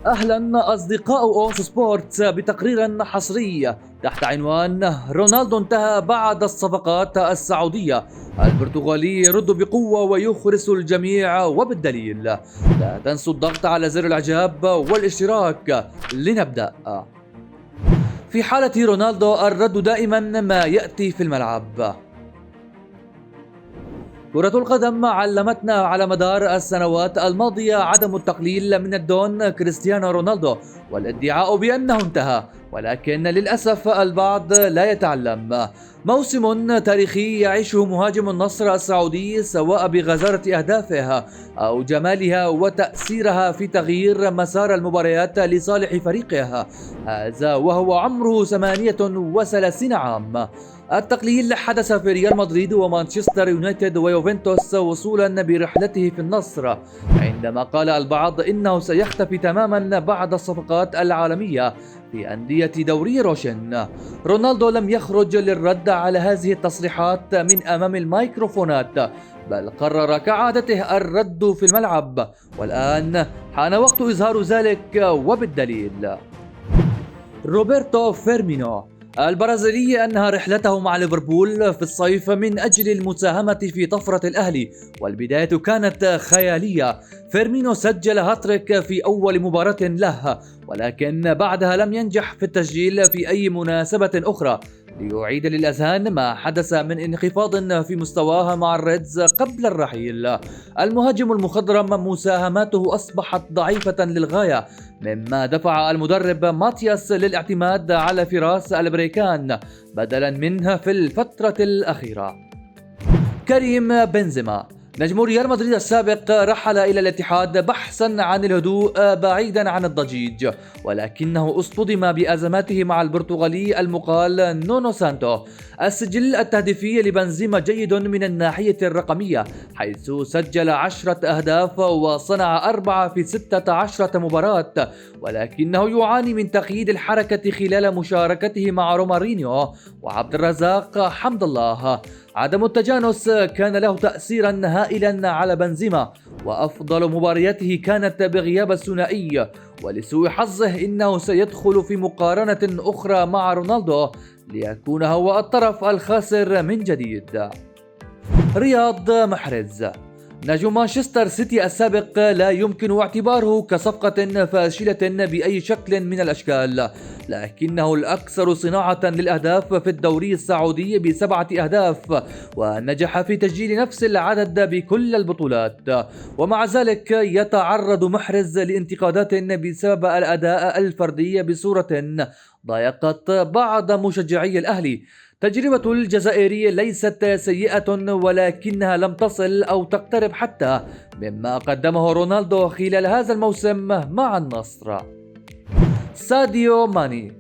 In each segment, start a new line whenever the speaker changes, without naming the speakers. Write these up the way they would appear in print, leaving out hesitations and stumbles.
أهلا أصدقاء أوس سبورتس بتقرير حصري تحت عنوان رونالدو انتهى بعد الصفقات السعودية، البرتغالي يرد بقوة ويخرس الجميع وبالدليل. لا تنسوا الضغط على زر الإعجاب والاشتراك لنبدأ. في حالة رونالدو الرد دائما ما يأتي في الملعب. كرة القدم علمتنا على مدار السنوات الماضية عدم التقليل من الدون كريستيانو رونالدو والادعاء بأنه انتهى، ولكن للأسف البعض لا يتعلم. موسم تاريخي يعيشه مهاجم النصر السعودي، سواء بغزارة أهدافه أو جمالها وتأثيرها في تغيير مسار المباريات لصالح فريقه، هذا وهو عمره 38 عام. التقليل حدث في ريال مدريد ومانشستر يونايتد ويوفنتوس وصولا برحلته في النصر، عندما قال البعض إنه سيختفي تماما بعد الصفقات العالمية في أندية دوري روشن. رونالدو لم يخرج للرد على هذه التصريحات من أمام الميكروفونات، بل قرر كعادته الرد في الملعب، والآن حان وقت إظهار ذلك وبالدليل. روبرتو فيرمينو البرازيلي أنهى رحلته مع ليفربول في الصيف من أجل المساهمة في طفرة الأهلي، والبداية كانت خيالية. فيرمينو سجل هاتريك في أول مباراة له، ولكن بعدها لم ينجح في التسجيل في أي مناسبة أخرى، ليعيد للأذهان ما حدث من انخفاض في مستواه مع الريدز قبل الرحيل. المهاجم المخضرم مساهماته أصبحت ضعيفة للغاية، مما دفع المدرب ماتياس للاعتماد على فراس البريكان بدلا منه في الفترة الأخيرة. كريم بنزيما نجم ريال مدريد السابق رحل إلى الاتحاد بحثا عن الهدوء بعيدا عن الضجيج، ولكنه اصطدم بأزماته مع البرتغالي المقال نونو سانتو. السجل التهديفي لبنزيما جيد من الناحية الرقمية، حيث سجل 10 أهداف وصنع 4 في 16 مباراة، ولكنه يعاني من تقييد الحركة خلال مشاركته مع رومارينيو وعبد الرزاق حمد الله. عدم التجانس كان له تأثيرا هائلا على بنزيما، وأفضل مبارياته كانت بغياب الثنائي، ولسوء حظه إنه سيدخل في مقارنة أخرى مع رونالدو ليكون هو الطرف الخاسر من جديد. رياض محرز نجم مانشستر سيتي السابق لا يمكن اعتباره كصفقة فاشلة بأي شكل من الأشكال، لكنه الأكثر صناعة للأهداف في الدوري السعودي ب7 أهداف، ونجح في تسجيل نفس العدد بكل البطولات. ومع ذلك يتعرض محرز لانتقادات بسبب الأداء الفردي بصورة ضايقت بعض مشجعي الأهلي. تجربة الجزائري ليست سيئة، ولكنها لم تصل أو تقترب حتى مما قدمه رونالدو خلال هذا الموسم مع النصر. ساديو ماني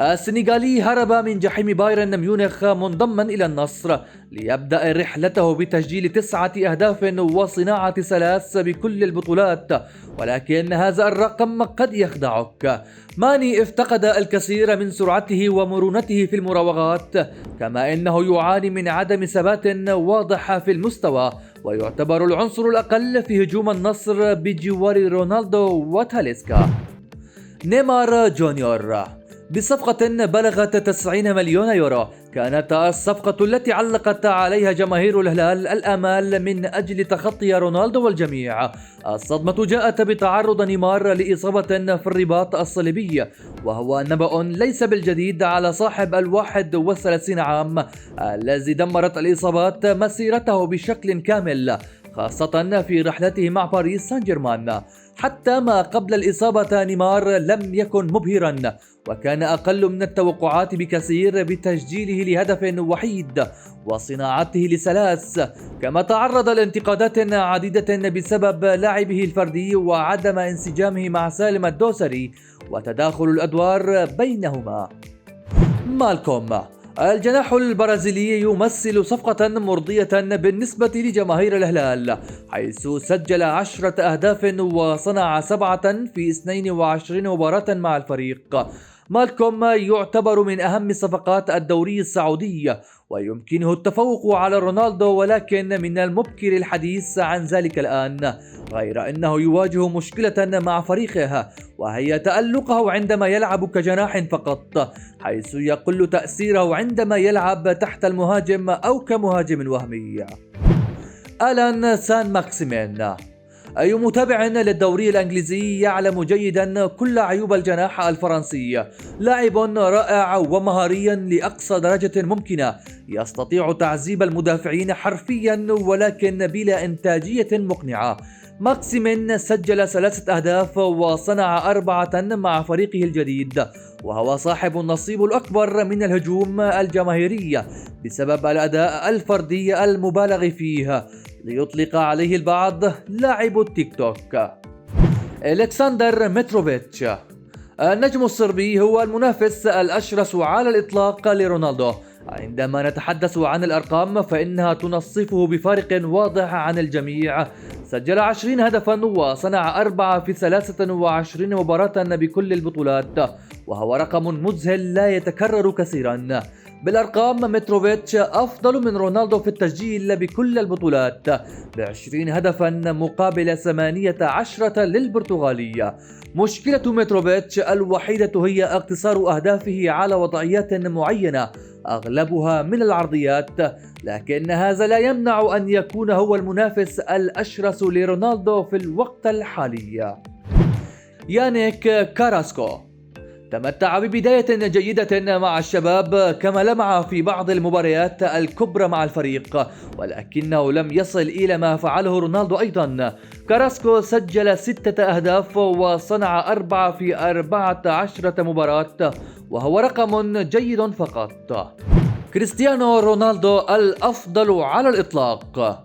السنغالي هرب من جحيم بايرن ميونخ منضما إلى النصر ليبدأ رحلته بتسجيل 9 أهداف وصناعة 3 بكل البطولات، ولكن هذا الرقم قد يخدعك. ماني افتقد الكثير من سرعته ومرونته في المراوغات، كما إنه يعاني من عدم ثبات واضح في المستوى، ويعتبر العنصر الأقل في هجوم النصر بجوار رونالدو وتاليسكا. نيمار جونيور بصفقة بلغت 90 مليون يورو، كانت الصفقة التي علقت عليها جماهير الهلال الآمال من أجل تخطي رونالدو والجميع. الصدمة جاءت بتعرض نيمار لإصابة في الرباط الصليبي، وهو نبأ ليس بالجديد على صاحب 31 عام الذي دمرت الإصابات مسيرته بشكل كامل، خاصة في رحلته مع باريس سان جيرمان. حتى ما قبل الإصابة نيمار لم يكن مبهرا، وكان أقل من التوقعات بكثير بتسجيله لهدف وحيد وصناعته ل3، كما تعرض لانتقادات عديدة بسبب لعبه الفردي وعدم انسجامه مع سالم الدوسري وتداخل الأدوار بينهما. مالكوم الجناح البرازيلي يمثل صفقة مرضية بالنسبة لجماهير الهلال، حيث سجل 10 أهداف وصنع 7 في 22 مباراة مع الفريق. مالكوم يعتبر من أهم صفقات الدوري السعودي، ويمكنه التفوق على رونالدو، ولكن من المبكر الحديث عن ذلك الآن، غير أنه يواجه مشكلة مع فريقه، وهي تألقه عندما يلعب كجناح فقط، حيث يقل تأثيره عندما يلعب تحت المهاجم أو كمهاجم وهمي. آلان سان ماكسيمين. أي متابع للدوري الإنجليزي يعلم جيدا كل عيوب الجناح الفرنسي. لاعب رائع ومهاري لأقصى درجة ممكنة، يستطيع تعذيب المدافعين حرفيا ولكن بلا إنتاجية مقنعة. ماكسيمين سجل 3 أهداف وصنع 4 مع فريقه الجديد، وهو صاحب النصيب الأكبر من الهجوم الجماهيري بسبب الأداء الفردي المبالغ فيه، ليطلق عليه البعض لاعب التيك توك. ألكسندر متروفيتش. النجم الصربي هو المنافس الأشرس على الإطلاق لرونالدو. عندما نتحدث عن الأرقام فإنها تنصفه بفارق واضح عن الجميع. سجل 20 هدفا وصنع 4 في 23 مباراة بكل البطولات، وهو رقم مذهل لا يتكرر كثيرا. بالأرقام متروفيتش أفضل من رونالدو في التسجيل بكل البطولات ب20 هدفا مقابل 18 للبرتغالية. مشكلة متروفيتش الوحيدة هي اقتصار أهدافه على وضعيات معينة، أغلبها من العرضيات، لكن هذا لا يمنع أن يكون هو المنافس الأشرس لرونالدو في الوقت الحالي. يانيك كاراسكو. تمتع ببداية جيدة مع الشباب، كما لمع في بعض المباريات الكبرى مع الفريق، ولكنه لم يصل إلى ما فعله رونالدو أيضا. كاراسكو سجل 6 أهداف وصنع 4 في 14 مباراة، وهو رقم جيد فقط. كريستيانو رونالدو الأفضل على الإطلاق.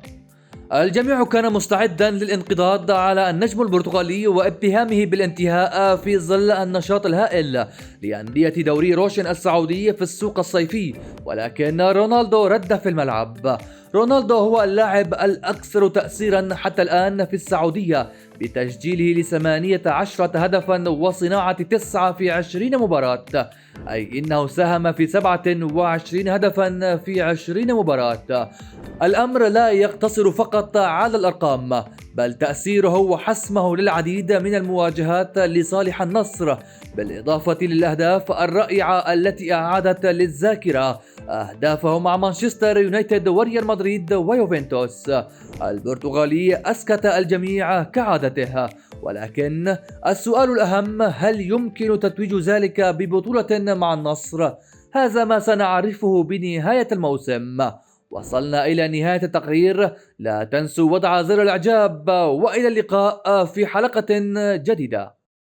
الجميع كان مستعدا للانقضاض على النجم البرتغالي واتهامه بالانتهاء في ظل النشاط الهائل لأندية دوري روشن السعودي في السوق الصيفي، ولكن رونالدو رد في الملعب. رونالدو هو اللاعب الأكثر تأثيرا حتى الآن في السعودية، بتسجيله ل18 هدفا وصناعة 9 في 20 مباراة، أي إنه ساهم في 27 هدفا في 20 مباراة. الأمر لا يقتصر فقط على الأرقام، بل تأثيره وحسمه للعديد من المواجهات لصالح النصر، بالإضافة للأهداف الرائعة التي أعادت للذاكرة أهدافه مع مانشستر يونايتد وريال مدريد ويوفنتوس. البرتغالي أسكت الجميع كعادته، ولكن السؤال الأهم: هل يمكن تتويج ذلك ببطولة مع النصر؟ هذا ما سنعرفه بنهاية الموسم. وصلنا إلى نهاية التقرير، لا تنسوا وضع زر الإعجاب، وإلى اللقاء في حلقة جديدة.